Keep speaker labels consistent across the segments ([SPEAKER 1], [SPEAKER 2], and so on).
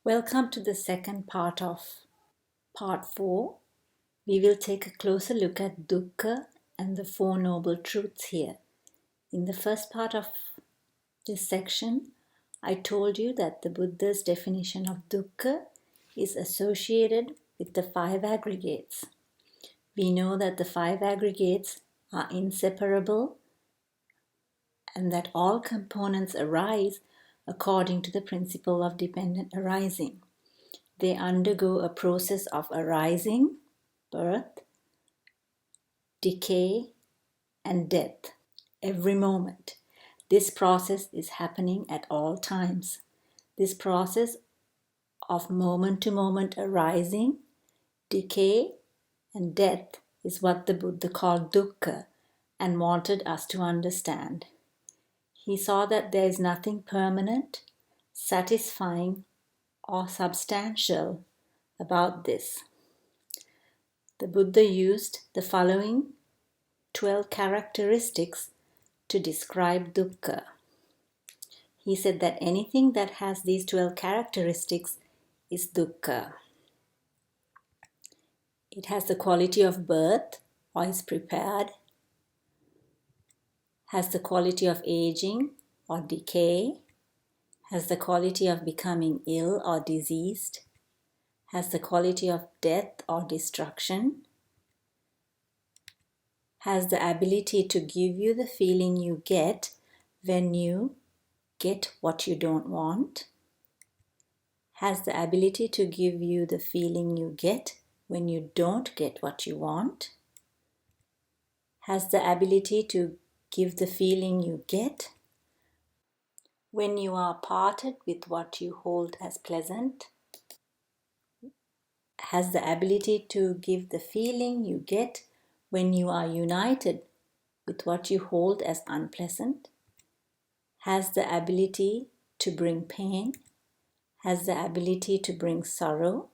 [SPEAKER 1] Welcome to the second part of part 4. We will take a closer look at Dukkha and the Four Noble Truths here. In the first part of this section, I told you that the Buddha's definition of Dukkha is associated with the 5 aggregates. We know that the 5 aggregates are inseparable and that all components arise according to the principle of dependent arising. They undergo a process of arising, birth, decay, and death every moment. This process is happening at all times. This process of moment to moment arising, decay, and death is what the Buddha called dukkha and wanted us to understand. He saw that there is nothing permanent, satisfying, or substantial about this. The Buddha used the following 12 characteristics to describe dukkha. He said that anything that has these 12 characteristics is dukkha. It has the quality of birth or is prepared, has the quality of aging or decay, has the quality of becoming ill or diseased, has the quality of death or destruction, has the ability to give you the feeling you get when you get what you don't want, has the ability to give you the feeling you get when you don't get what you want, has the ability to give the feeling you get when you are parted with what you hold as pleasant, has the ability to give the feeling you get when you are united with what you hold as unpleasant, has the ability to bring pain, has the ability to bring sorrow,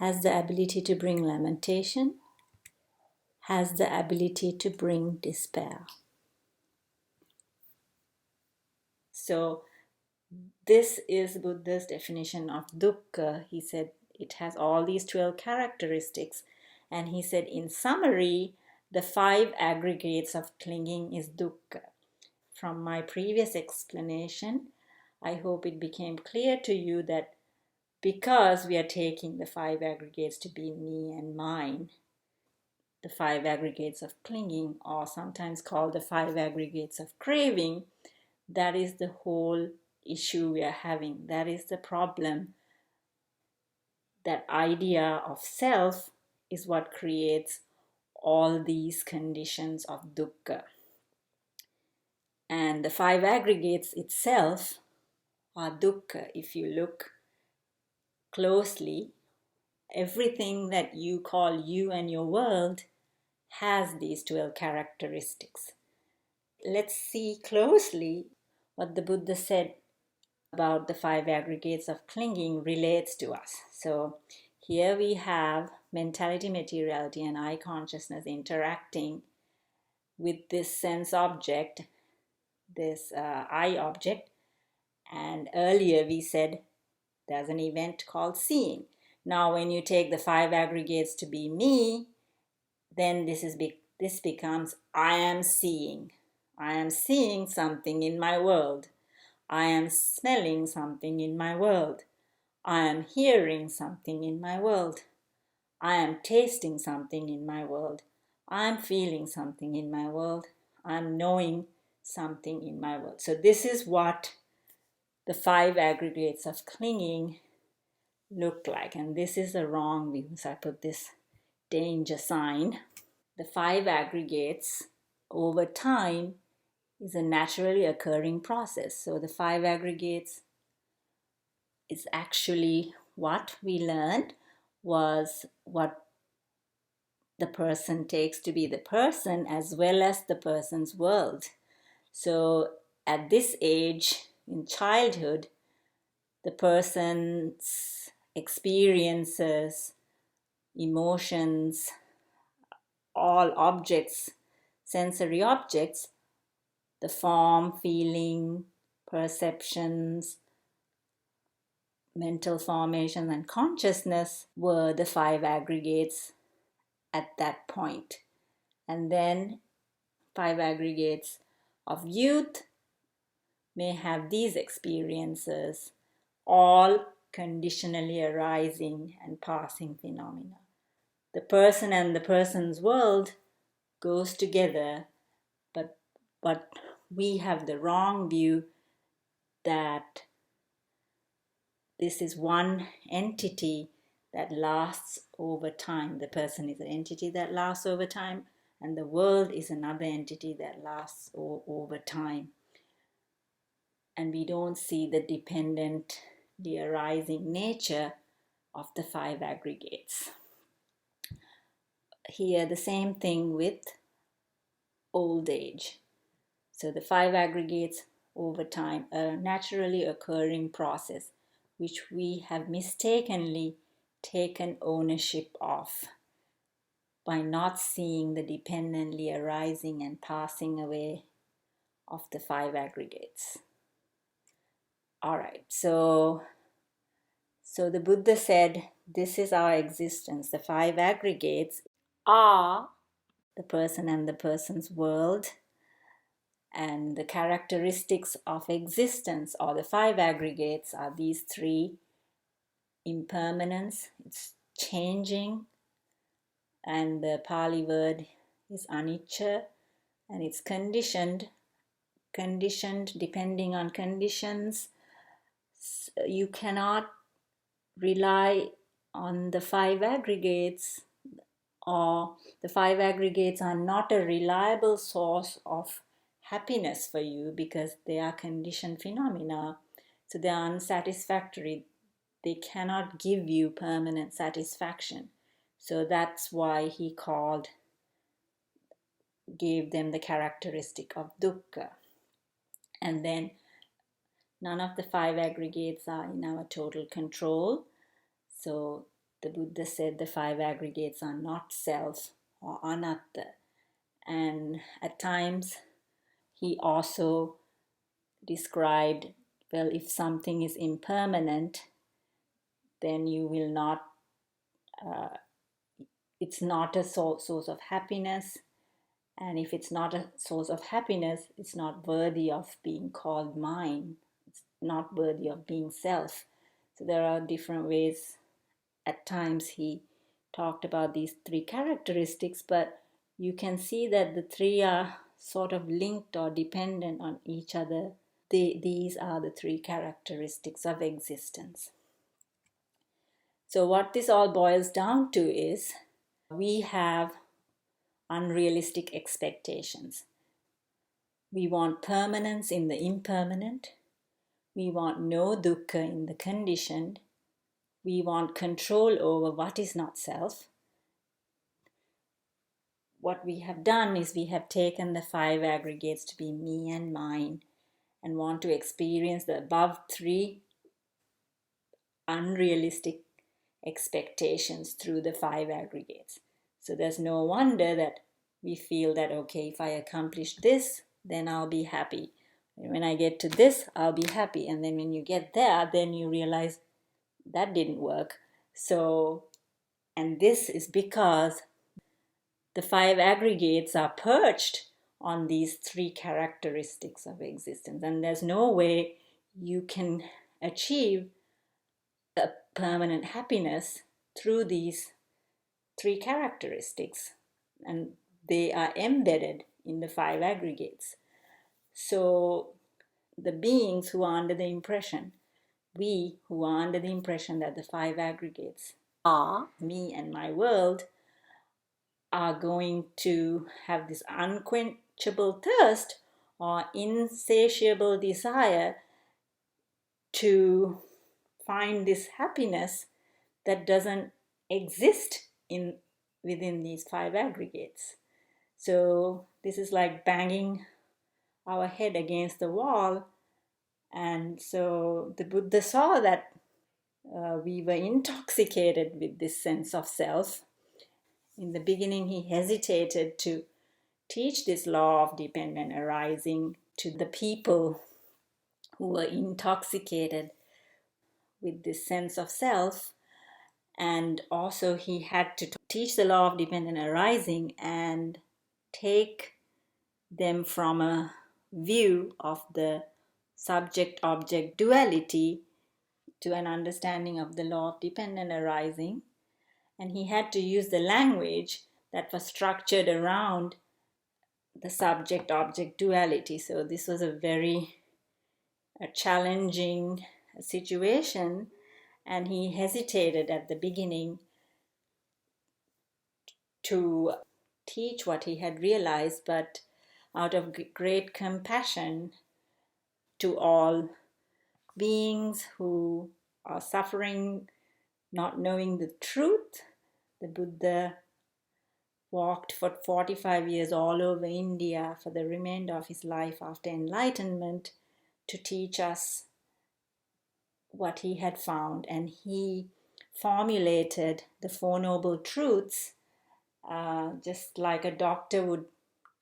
[SPEAKER 1] has the ability to bring lamentation, has the ability to bring despair. So this is Buddha's definition of dukkha. He said it has all these 12 characteristics, and he said in summary, the 5 aggregates of clinging is dukkha. From my previous explanation, I hope it became clear to you that because we are taking the 5 aggregates to be me and mine, the 5 aggregates of clinging, or sometimes called the 5 aggregates of craving, that is the whole issue we are having. That is the problem. That idea of self is what creates all these conditions of dukkha. And the 5 aggregates itself are dukkha. If you look closely, everything that you call you and your world has these 12 characteristics. Let's see closely what the Buddha said about the 5 aggregates of clinging relates to us. So here we have mentality, materiality, and I consciousness interacting with this sense object, this I object. And earlier we said there's an event called seeing. Now when you take the 5 aggregates to be me, then this becomes I am seeing. I am seeing something in my world. I am smelling something in my world. I am hearing something in my world. I am tasting something in my world. I am feeling something in my world. I am knowing something in my world. So this is what the 5 aggregates of clinging look like. And this is the wrong view. So I put this danger sign. The 5 aggregates over time is a naturally occurring process. So the 5 aggregates is actually what we learned was what the person takes to be the person as well as the person's world. So at this age, in childhood, the person's experiences, emotions, all objects, sensory objects, the form, feeling, perceptions, mental formation and consciousness were the five aggregates at that point. And then five aggregates of youth may have these experiences, all conditionally arising and passing phenomena. The person and the person's world goes together, but we have the wrong view that this is one entity that lasts over time. The person is an entity that lasts over time, and the world is another entity that lasts over time. And we don't see the dependently arising nature of the five aggregates. Here, the same thing with old age. So the five aggregates over time are a naturally occurring process which we have mistakenly taken ownership of by not seeing the dependently arising and passing away of the five aggregates. All right, so the Buddha said, this is our existence. The five aggregates are the person and the person's world, and the characteristics of existence, or the five aggregates, are these three: impermanence, it's changing, and the Pali word is anicca, and it's conditioned depending on conditions. You cannot rely on the five aggregates, or the five aggregates are not a reliable source of happiness for you because they are conditioned phenomena. So they are unsatisfactory. They cannot give you permanent satisfaction. So that's why he gave them the characteristic of dukkha. And then none of the five aggregates are in our total control. So the Buddha said the five aggregates are not self or anatta. And at times he also described, well, if something is impermanent, then you will not, it's not a source of happiness. And if it's not a source of happiness, it's not worthy of being called mine. It's not worthy of being self. So there are different ways. At times he talked about these three characteristics, but you can see that the three are sort of linked or dependent on each other. These are the three characteristics of existence. So what this all boils down to is we have unrealistic expectations. We want permanence in the impermanent. We want no dukkha in the conditioned. We want control over what is not self. What we have done is we have taken the five aggregates to be me and mine and want to experience the above three unrealistic expectations through the five aggregates. So there's no wonder that we feel that, okay, if I accomplish this, then I'll be happy. When I get to this, I'll be happy. And then when you get there, then you realize that didn't work. So, and this is because the five aggregates are perched on these three characteristics of existence. And there's no way you can achieve a permanent happiness through these three characteristics. And they are embedded in the five aggregates. So the beings who are under the impression, we who are under the impression that the five aggregates are me and my world, are going to have this unquenchable thirst or insatiable desire to find this happiness that doesn't exist within these five aggregates. So this is like banging our head against the wall. And so the Buddha saw that we were intoxicated with this sense of self. In the beginning, he hesitated to teach this law of dependent arising to the people who were intoxicated with this sense of self. And also he had to teach the law of dependent arising and take them from a view of the subject-object duality to an understanding of the law of dependent arising. And he had to use the language that was structured around the subject-object duality. So this was a very challenging situation, and he hesitated at the beginning to teach what he had realized, but out of great compassion to all beings who are suffering, not knowing the truth, the Buddha walked for 45 years all over India for the remainder of his life after enlightenment to teach us what he had found. And he formulated the Four Noble Truths, just like a doctor would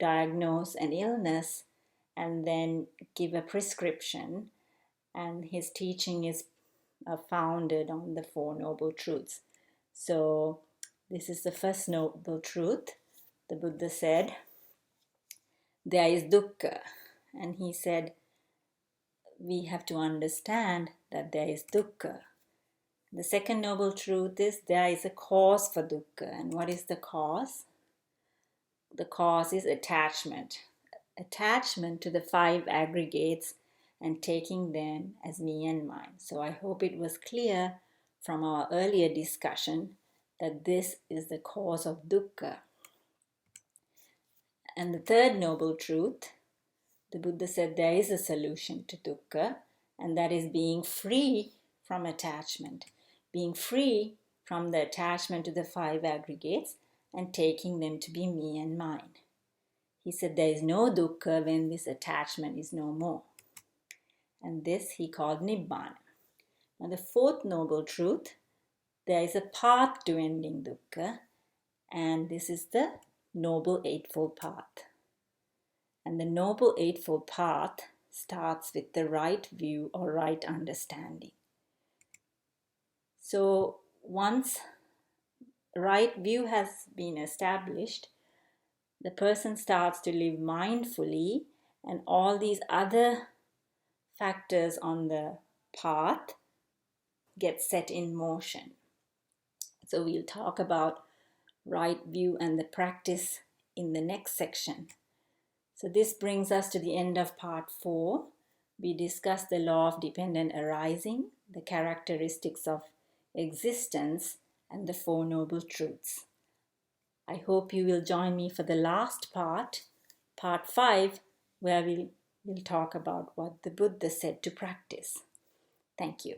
[SPEAKER 1] diagnose an illness and then give a prescription. And his teaching is founded on the Four Noble Truths. So this is the first noble truth. The Buddha said, there is dukkha. And he said, we have to understand that there is dukkha. The second noble truth is there is a cause for dukkha. And what is the cause? The cause is attachment. Attachment to the five aggregates and taking them as me and mine. So I hope it was clear from our earlier discussion that this is the cause of dukkha. And the third noble truth, the Buddha said there is a solution to dukkha, and that is being free from attachment, being free from the attachment to the five aggregates and taking them to be me and mine. He said there is no dukkha when this attachment is no more. And this he called Nibbana. Now the fourth noble truth, there is a path to ending dukkha, and this is the Noble Eightfold Path. And the Noble Eightfold Path starts with the right view or right understanding. So once right view has been established, the person starts to live mindfully, and all these other factors on the path get set in motion. So we'll talk about right view and the practice in the next section. So this brings us to the end of part 4. We discussed the law of dependent arising, the characteristics of existence, and the Four Noble Truths. I hope you will join me for the last part, part 5, where we'll talk about what the Buddha said to practice. Thank you.